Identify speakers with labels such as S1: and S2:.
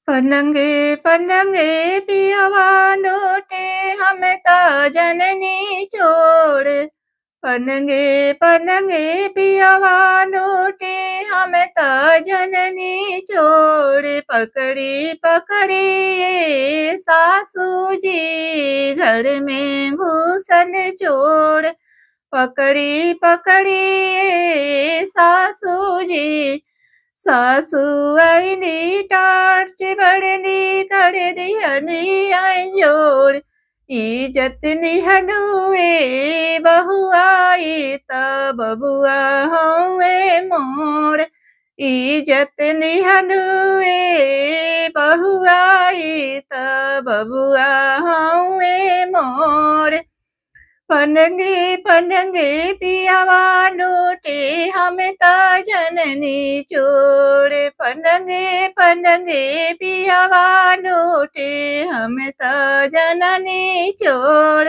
S1: पनंगे पनंगे पियवा लूटे हम ता जननी छोड़। पनंगे पनंगे पियवा लूटे हम ता जननी छोड़। पकड़ी पकड़ी ये सासू जी घर में घुसन चोर। पकड़ी पकड़ी ये सासू जी सासू आईली टार्च बड़ली कर दिहनी अंजोर। इज्जत निहनुए बहु आई त बबुआ हवे मोर। इज्जत निहनुए बहु आई त बबुआ हवे मोर। पनंगे पनंगे पियवा लूटे हम ता जननी छोड़। पनंगे पनंगे पियवा लूटे हम ता जननी छोड़।